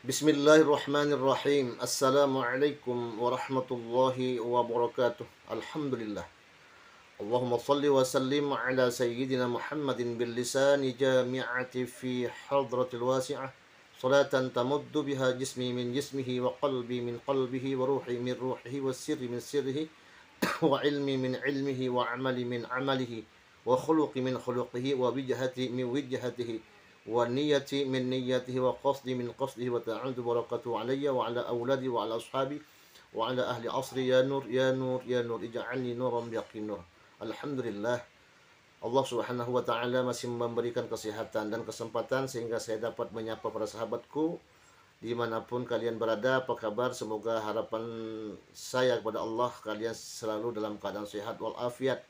Bismillahirrahmanirrahim. Assalamualaikum warahmatullahi wabarakatuh. Alhamdulillah. Allahumma salli wa sallim ala sayyidina Muhammadin bil lisani jami'ati fi hadratil wasi'ah. Salatan tamuddu biha jismi min jismihi wa qalbi min qalbihi wa ruhi min ruhihi wa sirri min sirrihi wa ilmi min ilmihi wa amali min amalihi wa khuluqi min khuluqihi wa wijhati min wijhatihi wa niyati min niyatihi wa qasdi min qasdihi wa ta'udu barakatuhu alayya wa ala awladi wa ala ashabi wa ala ahli asri ya nur ya nur ya nur ij'alni nuran biyaqin nur. Alhamdulillah, Allah subhanahu wa ta'ala masih memberikan kesehatan dan kesempatan sehingga saya dapat menyapa para sahabatku dimanapun kalian berada. Apa kabar? Semoga harapan saya kepada Allah kalian selalu dalam keadaan sehat walafiat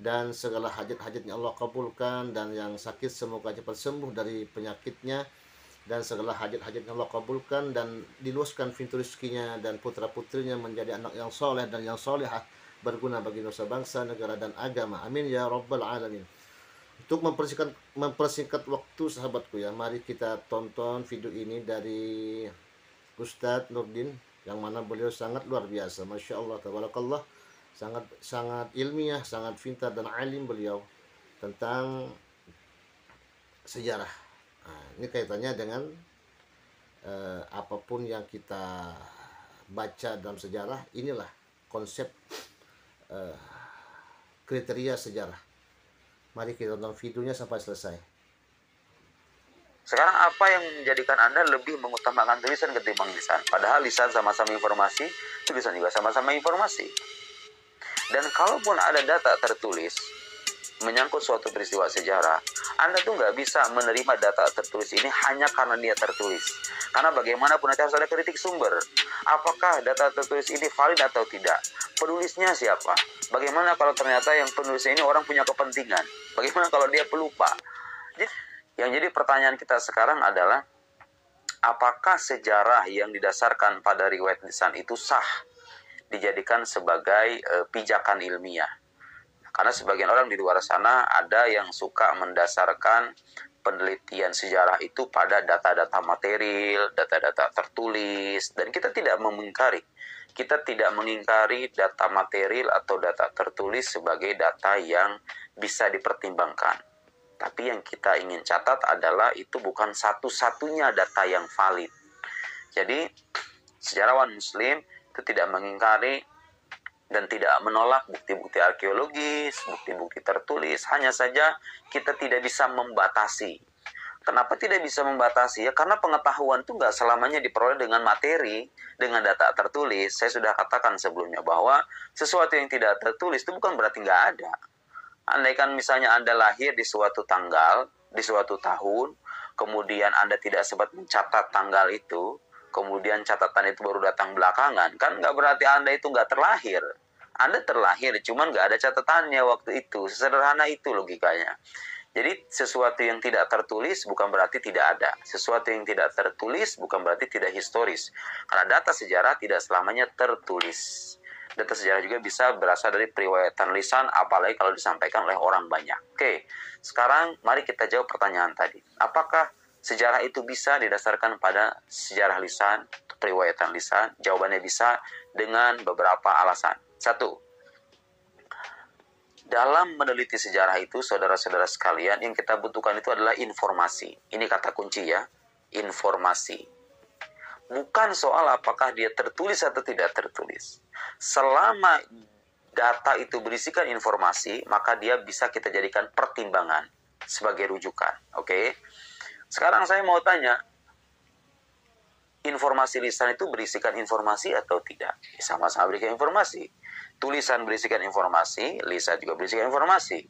dan segala hajat-hajatnya Allah kabulkan, dan yang sakit semoga cepat sembuh dari penyakitnya, dan segala hajat-hajatnya Allah kabulkan dan diluaskan pintu rezekinya, dan putra-putrinya menjadi anak yang soleh dan yang solehah berguna bagi nusa bangsa, negara dan agama. Amin ya rabbal alamin. Untuk mempersingkat waktu sahabatku ya, mari kita tonton video ini dari Ustadz Nurdin, yang mana beliau sangat luar biasa, masya Allah, tabarakallah, sangat ilmiah, sangat pintar dan alim beliau tentang sejarah. Nah, ini kaitannya dengan apapun yang kita baca dalam sejarah, inilah konsep kriteria sejarah. Mari kita tonton videonya sampai selesai. Sekarang apa yang menjadikan Anda lebih mengutamakan tulisan ketimbang lisan? Padahal lisan sama-sama informasi, tulisan juga sama-sama informasi. Dan kalaupun ada data tertulis menyangkut suatu peristiwa sejarah, Anda tuh nggak bisa menerima data tertulis ini hanya karena dia tertulis. Karena bagaimanapun nanti harus ada kritik sumber. Apakah data tertulis ini valid atau tidak? Penulisnya siapa? Bagaimana kalau ternyata yang penulisnya ini orang punya kepentingan? Bagaimana kalau dia pelupa? Yang jadi pertanyaan kita sekarang adalah, apakah sejarah yang didasarkan pada riwayat lisan itu sah dijadikan sebagai pijakan ilmiah? Karena sebagian orang di luar sana ada yang suka mendasarkan penelitian sejarah itu pada data-data material, data-data tertulis, dan kita tidak memungkari. Kita tidak mengingkari data material atau data tertulis sebagai data yang bisa dipertimbangkan. Tapi yang kita ingin catat adalah itu bukan satu-satunya data yang valid. Jadi, sejarawan Muslim itu tidak mengingkari dan tidak menolak bukti-bukti arkeologis, bukti-bukti tertulis. Hanya saja kita tidak bisa membatasi. Kenapa tidak bisa membatasi? Ya karena pengetahuan itu nggak selamanya diperoleh dengan materi, dengan data tertulis. Saya sudah katakan sebelumnya bahwa sesuatu yang tidak tertulis itu bukan berarti nggak ada. Andaikan misalnya Anda lahir di suatu tanggal, di suatu tahun, kemudian Anda tidak sempat mencatat tanggal itu, kemudian catatan itu baru datang belakangan, kan nggak berarti Anda itu nggak terlahir. Anda terlahir, cuman nggak ada catatannya waktu itu. Sesederhana itu logikanya. Jadi sesuatu yang tidak tertulis bukan berarti tidak ada. Sesuatu yang tidak tertulis bukan berarti tidak historis. Karena data sejarah tidak selamanya tertulis. Data sejarah juga bisa berasal dari periwayatan lisan, apalagi kalau disampaikan oleh orang banyak. Oke, sekarang mari kita jawab pertanyaan tadi. Apakah sejarah itu bisa didasarkan pada sejarah lisan, periwayatan lisan? Jawabannya bisa dengan beberapa alasan. Satu, dalam meneliti sejarah itu, saudara-saudara sekalian, yang kita butuhkan itu adalah informasi. Ini kata kunci ya, informasi. Bukan soal apakah dia tertulis atau tidak tertulis. Selama data itu berisikan informasi, maka dia bisa kita jadikan pertimbangan sebagai rujukan. Oke? Sekarang saya mau tanya, informasi lisan itu berisikan informasi atau tidak? Sama-sama berisikan informasi. Tulisan berisikan informasi, lisan juga berisikan informasi.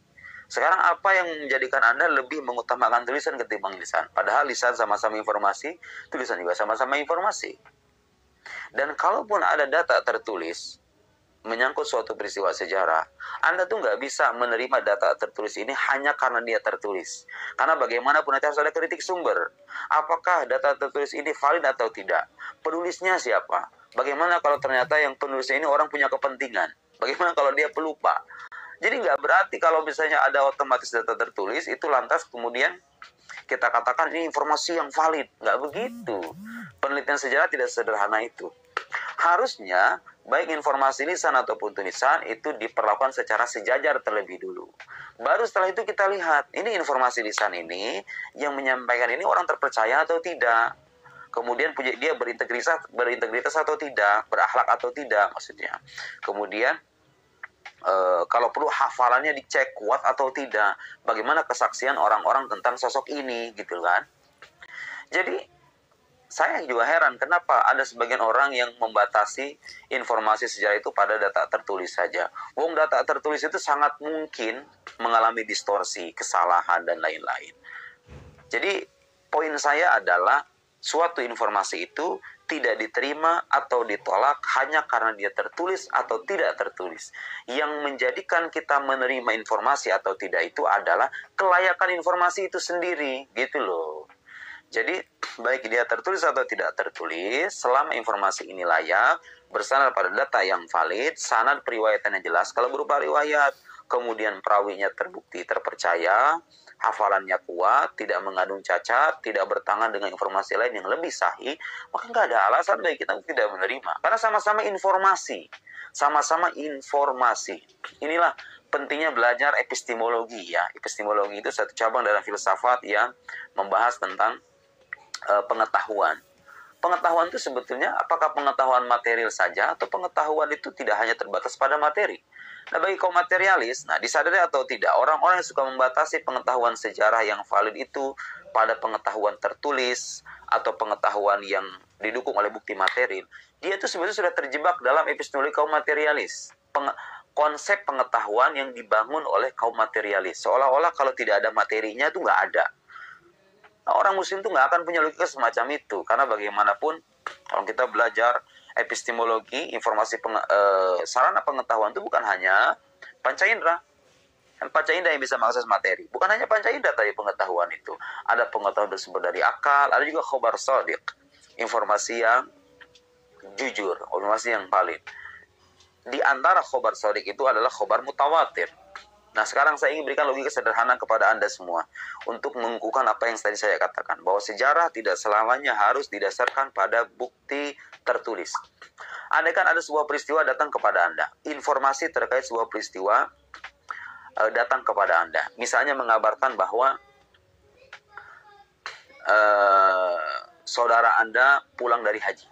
Sekarang apa yang menjadikan Anda lebih mengutamakan tulisan ketimbang lisan? Padahal lisan sama-sama informasi, tulisan juga sama-sama informasi. Dan kalaupun ada data tertulis menyangkut suatu peristiwa sejarah, Anda tuh nggak bisa menerima data tertulis ini hanya karena dia tertulis. Karena bagaimanapun nanti harus ada kritik sumber. Apakah data tertulis ini valid atau tidak? Penulisnya siapa? Bagaimana kalau ternyata yang penulisnya ini orang punya kepentingan? Bagaimana kalau dia pelupa? Jadi nggak berarti kalau misalnya ada otomatis data tertulis, itu lantas kemudian kita katakan ini informasi yang valid. Nggak begitu. Penelitian sejarah tidak sederhana itu. Harusnya baik informasi lisan ataupun tulisan itu diperlakukan secara sejajar terlebih dulu. Baru setelah itu kita lihat, ini informasi lisan ini yang menyampaikan ini orang terpercaya atau tidak. Kemudian dia berintegritas atau tidak, berakhlak atau tidak maksudnya. Kemudian kalau perlu hafalannya dicek kuat atau tidak. Bagaimana kesaksian orang-orang tentang sosok ini gitu kan. Jadi saya juga heran kenapa ada sebagian orang yang membatasi informasi sejarah itu pada data tertulis saja. Wong data tertulis itu sangat mungkin mengalami distorsi, kesalahan dan lain-lain. Jadi poin saya adalah suatu informasi itu tidak diterima atau ditolak hanya karena dia tertulis atau tidak tertulis. Yang menjadikan kita menerima informasi atau tidak itu adalah kelayakan informasi itu sendiri, gitu loh. Jadi baik dia tertulis atau tidak tertulis, selama informasi ini layak, bersandar pada data yang valid, sanad periwayatannya jelas kalau berupa riwayat, kemudian perawinya terbukti terpercaya, hafalannya kuat, tidak mengandung cacat, tidak bertangan dengan informasi lain yang lebih sahih, maka nggak ada alasan bagi kita tidak menerima. Karena sama-sama informasi. Sama-sama informasi. Inilah pentingnya belajar epistemologi ya. Epistemologi itu satu cabang dalam filsafat yang membahas tentang pengetahuan. Pengetahuan itu sebetulnya apakah pengetahuan material saja atau pengetahuan itu tidak hanya terbatas pada materi. Nah bagi kaum materialis, disadari atau tidak, orang-orang yang suka membatasi pengetahuan sejarah yang valid itu pada pengetahuan tertulis atau pengetahuan yang didukung oleh bukti material, dia itu sebenarnya sudah terjebak dalam epistemologi kaum materialis. Konsep pengetahuan yang dibangun oleh kaum materialis, seolah-olah kalau tidak ada materinya itu nggak ada. Nah, orang muslim itu nggak akan punya logika semacam itu, karena bagaimanapun kalau kita belajar epistemologi, sarana pengetahuan itu bukan hanya panca indera. Panca indera yang bisa mengakses materi. Bukan hanya panca indera tadi pengetahuan itu. Ada pengetahuan bersumber dari akal, ada juga khobar shadiq, informasi yang jujur, informasi yang valid. Di antara khobar shadiq itu adalah khobar mutawatir. Nah sekarang saya ingin berikan logika sederhana kepada Anda semua untuk mengukuhkan apa yang tadi saya katakan, bahwa sejarah tidak selamanya harus didasarkan pada bukti tertulis. Andaikan ada sebuah peristiwa datang kepada Anda, informasi terkait sebuah peristiwa datang kepada Anda, misalnya mengabarkan bahwa saudara Anda pulang dari haji.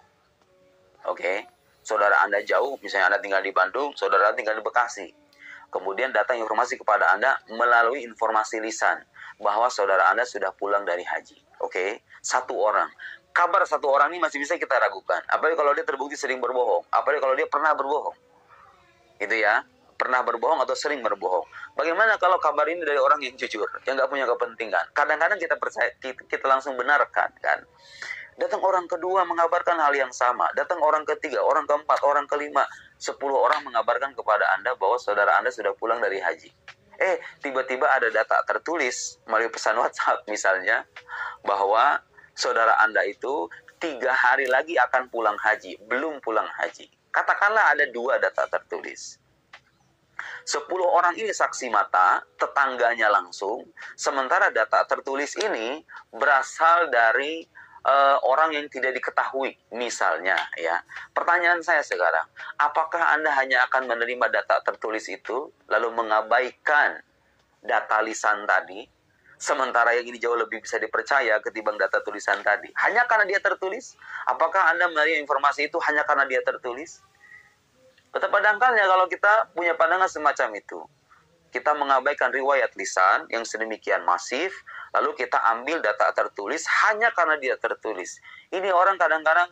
Oke, saudara Anda jauh, misalnya Anda tinggal di Bandung, saudara tinggal di Bekasi. Kemudian datang informasi kepada Anda melalui informasi lisan bahwa saudara Anda sudah pulang dari haji. Oke, satu orang. Kabar satu orang ini masih bisa kita ragukan. Apalagi kalau dia terbukti sering berbohong. Apalagi kalau dia pernah berbohong. Itu ya, pernah berbohong atau sering berbohong. Bagaimana kalau kabar ini dari orang yang jujur, yang nggak punya kepentingan? Kadang-kadang kita percaya, kita langsung benarkan kan. Datang orang kedua mengabarkan hal yang sama. Datang orang ketiga, orang keempat, orang kelima. 10 orang mengabarkan kepada Anda bahwa saudara Anda sudah pulang dari haji. Tiba-tiba ada data tertulis melalui pesan WhatsApp misalnya, bahwa saudara Anda itu 3 hari lagi akan pulang haji. Belum pulang haji. Katakanlah ada 2 data tertulis. 10 orang ini saksi mata, tetangganya langsung. Sementara data tertulis ini berasal dari orang yang tidak diketahui, misalnya ya. Pertanyaan saya sekarang, apakah Anda hanya akan menerima data tertulis itu lalu mengabaikan data lisan tadi, sementara yang ini jauh lebih bisa dipercaya ketimbang data tulisan tadi? Hanya karena dia tertulis? Apakah Anda menerima informasi itu hanya karena dia tertulis? Betapa dangkalnya kalau kita punya pandangan semacam itu. Kita mengabaikan riwayat lisan yang sedemikian masif, lalu kita ambil data tertulis hanya karena dia tertulis. Ini orang kadang-kadang,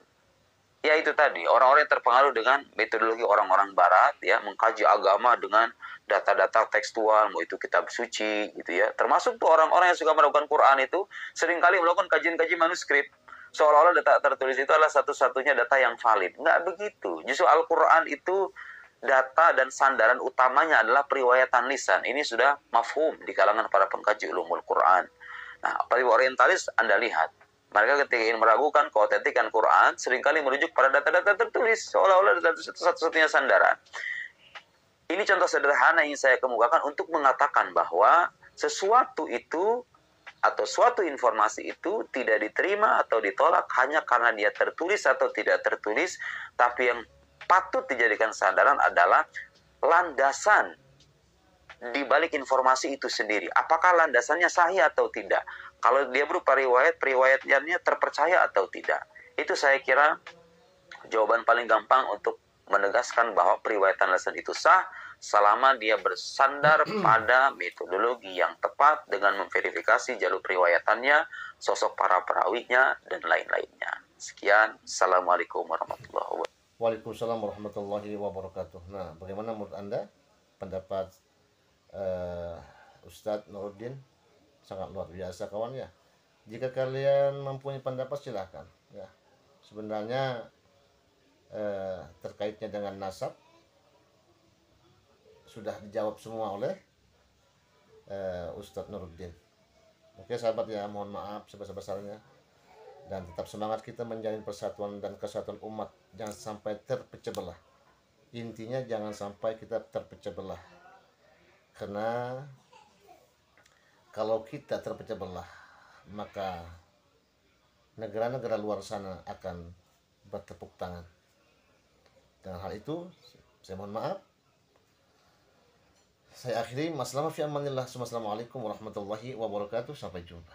ya itu tadi, orang-orang yang terpengaruh dengan metodologi orang-orang barat, ya, mengkaji agama dengan data-data tekstual, mau itu kitab suci, gitu ya. Termasuk tuh orang-orang yang suka melakukan Quran itu, seringkali melakukan kajian-kajian manuskrip. Seolah-olah data tertulis itu adalah satu-satunya data yang valid. Nggak begitu. Justru Al-Quran itu data dan sandaran utamanya adalah periwayatan lisan. Ini sudah mafhum di kalangan para pengkaji ulumul Quran. Nah, apalagi orientalis Anda lihat, mereka ketika ingin meragukan keautentikan Quran, seringkali merujuk pada data-data tertulis, seolah-olah data itu satu-satunya sandaran. Ini contoh sederhana yang saya kemukakan untuk mengatakan bahwa sesuatu itu atau suatu informasi itu tidak diterima atau ditolak hanya karena dia tertulis atau tidak tertulis, tapi yang patut dijadikan sandaran adalah landasan di balik informasi itu sendiri. Apakah landasannya sahih atau tidak? Kalau dia berupa riwayat, periwayatannya terpercaya atau tidak? Itu saya kira jawaban paling gampang untuk menegaskan bahwa periwayatan landasan itu sah selama dia bersandar pada metodologi yang tepat dengan memverifikasi jalur periwayatannya, sosok para perawinya, dan lain-lainnya. Sekian. Assalamualaikum warahmatullahi wabarakatuh. Waalaikumsalam warahmatullahi wabarakatuh. Nah, bagaimana menurut Anda pendapat Ustadz Nuruddin? Sangat luar biasa kawan ya. Jika kalian mempunyai pendapat silahkan ya. Sebenarnya terkaitnya dengan nasab sudah dijawab semua oleh Ustadz Nuruddin. Oke sahabat ya, mohon maaf sebesar-besarnya, dan tetap semangat kita menjalin persatuan dan kesatuan umat, jangan sampai terpecah belah. Intinya jangan sampai kita terpecah belah, karena kalau kita terpecah belah maka negara-negara luar sana akan bertepuk tangan. Dengan hal itu saya mohon maaf. Saya akhiri. Assalamualaikum warahmatullahi wabarakatuh. Sampai jumpa.